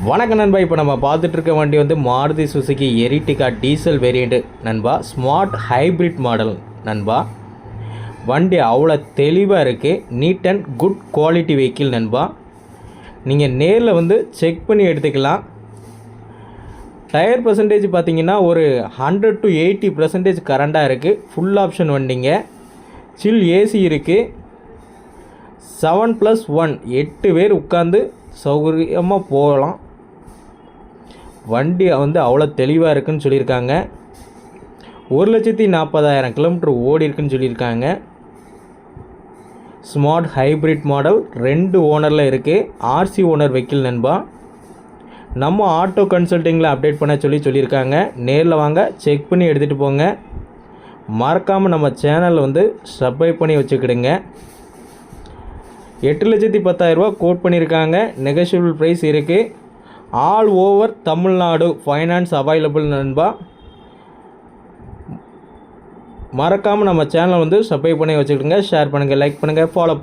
வணக்கம் நண்பா. இப்போ நம்ம பார்த்துட்டு இருக்க வண்டி வந்து Maruti Suzuki Ertiga diesel variant நண்பா. ஸ்மார்ட் ஹைப்ரிட் மாடல் நண்பா. வண்டி அவ்வளோ தெளிவாக இருக்குது. Neat and good quality vehicle நண்பா. நீங்கள் நேரில் வந்து செக் பண்ணி எடுத்துக்கலாம். டயர் பர்சன்டேஜ் பார்த்தீங்கன்னா ஒரு 100 to 80% கரண்டாக இருக்குது. ஃபுல் ஆப்ஷன் வண்டிங்க. சில் ஏசி இருக்குது. 7+1 8 பேர் உட்காந்து சௌகரியமாக போகலாம். வண்டி வந்து அவ்வளோ தெளிவாக இருக்குன்னு சொல்லியிருக்காங்க. 1,40,000 கிலோமீட்டர் ஓடி இருக்குன்னு சொல்லியிருக்காங்க. ஸ்மார்ட் ஹைப்ரிட் மாடல் 2 ஓனரில் இருக்குது. ஆர்சி ஓனர் வெஹிக்கிள் நண்பா. நம்ம ஆட்டோ கன்சல்ட்டிங்கில் அப்டேட் பண்ண சொல்லியிருக்காங்க. நேரில் வாங்க, செக் பண்ணி எடுத்துகிட்டு போங்க. மறக்காமல் நம்ம சேனல் வந்து சப்ஸ்கிரைப் பண்ணி வச்சுக்கிடுங்க. 8,10,000 கோட் பண்ணியிருக்காங்க. நெகோஷியபிள் ப்ரைஸ் இருக்குது. All over Tamil Nadu finance available நண்பா. மறக்காமல் நம்ம சேனல் வந்து சப்ஸ்கிரைப் பண்ணி வச்சுக்கிடுங்க. ஷேர் பண்ணுங்கள், லைக் பண்ணுங்கள், ஃபாலோ பண்ணுங்கள்.